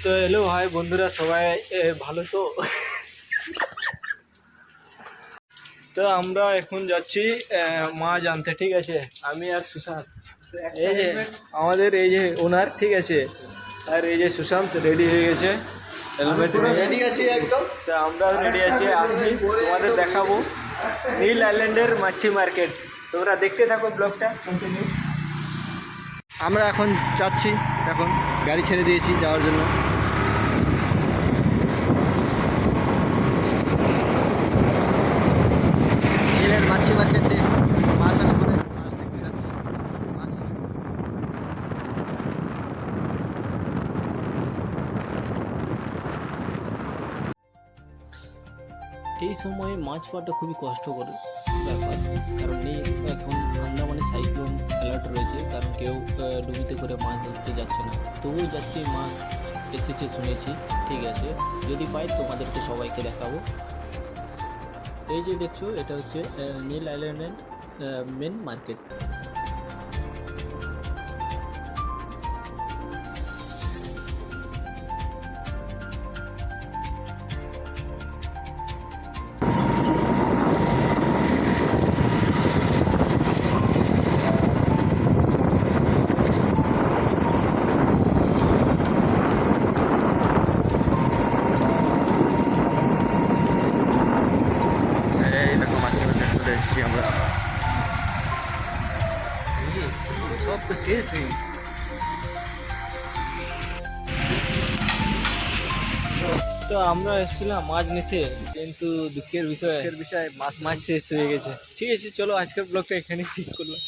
তো হ্যালো ভাই বন্ধুরা সবাই ভালো তো। তো আমরা এখন যাচ্ছি মাছ আনতে, ঠিক আছে। আমি আর সুশান্ত, এই যে আমাদের এই যে ওনার, ঠিক আছে। আর এই যে সুশান্ত রেডি হয়ে গেছে, হেলমেট রেডি আছি একদম। তো আমরা রেডি আছি, আসছি তোমাদের দেখাবো নীল আইল্যান্ডের মাছি মার্কেট। তোমরা দেখতে থাকো ব্লগটা কন্টিনিউ। আমরা এখন যাচ্ছি, এখন গাড়ি ছেড়ে দিয়েছি যাওয়ার জন্য। নীলের মাছি মার্কেটে মাছ আছে বলে মাছ দেখতে যাচ্ছি, মাছ আছে। এই সময়ে মাছ পাওয়াটা খুবই কষ্টকর ব্যাপার, কারণ এখন আন্দামানে সাইক্লোন অ্যালার্ট রয়েছে, কারণ কেউ ডুবিতে করে মাছ ধরতে যাচ্ছে না। তবুও যাচ্ছি, মাছ এসেছে শুনেছি, ঠিক আছে। যদি পাই তোমাদেরকে সবাইকে দেখাবো। এই যে দেখছো, এটা হচ্ছে নীল আইল্যান্ডের মেন মার্কেট। এই দেখো মাছি মার্কেট চলে এসেছি আমরা। সব তো শেষ নেই। তো আমরা এসেছিলাম মাছ নিতে, কিন্তু দুঃখের বিষয় এর বিষয়ে মাছ মাছ শেষ হয়ে গেছে। ঠিক আছে, চলো আজকের ব্লগটা এখানেই শেষ করলাম।